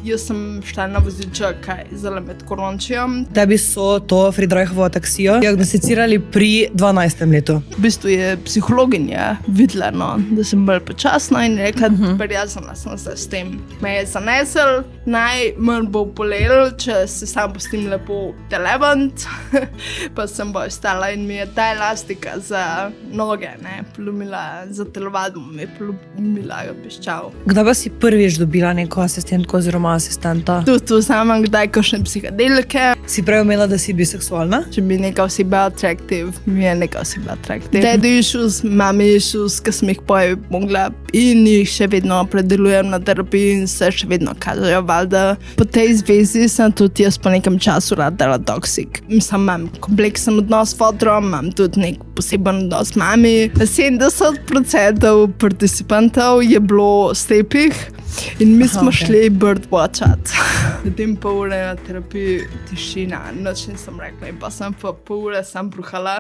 jaz sem šla na voziček zelo med korončijo. Tebi so to Friedreichovo ataksijo diagnosticirali pri 12. letu. V bistvu je psihologinja videla, da sem bolj počasna in rekla, prijazna sem se s tem. Me je zanesel, najmanj bo bolelo, če se sam pustim lepo televant, pa sem bolj stala in mi je ta elastika za noge, polomila, za telovadbo mi je polomila piščal. Kdaj pa si prvič dobila neko asistentko oziroma asistenta? Tu sama kdaj kakšne psihadelike. Si prej imela, da si biseksualna? Če bi neka oseba atraktiv, mi je neka oseba atraktiv. Daddy issues, mommy issues, ki sem jih mogla in jih še vedno predelujem na terapiji in se še vedno kažejo, valjda. Po tej zvezi sem tudi jaz po nekem času radila toksik. Mislim, imam kompleksen odnos s fotrom, imam tudi nek poseben odnos s mami. 70% participantov je bilo slepih in mi smo šli birdwatchat. Potem pol ure na terapiji tišina, noč nisem rekla in pa sem pa pol ure sam bruhala.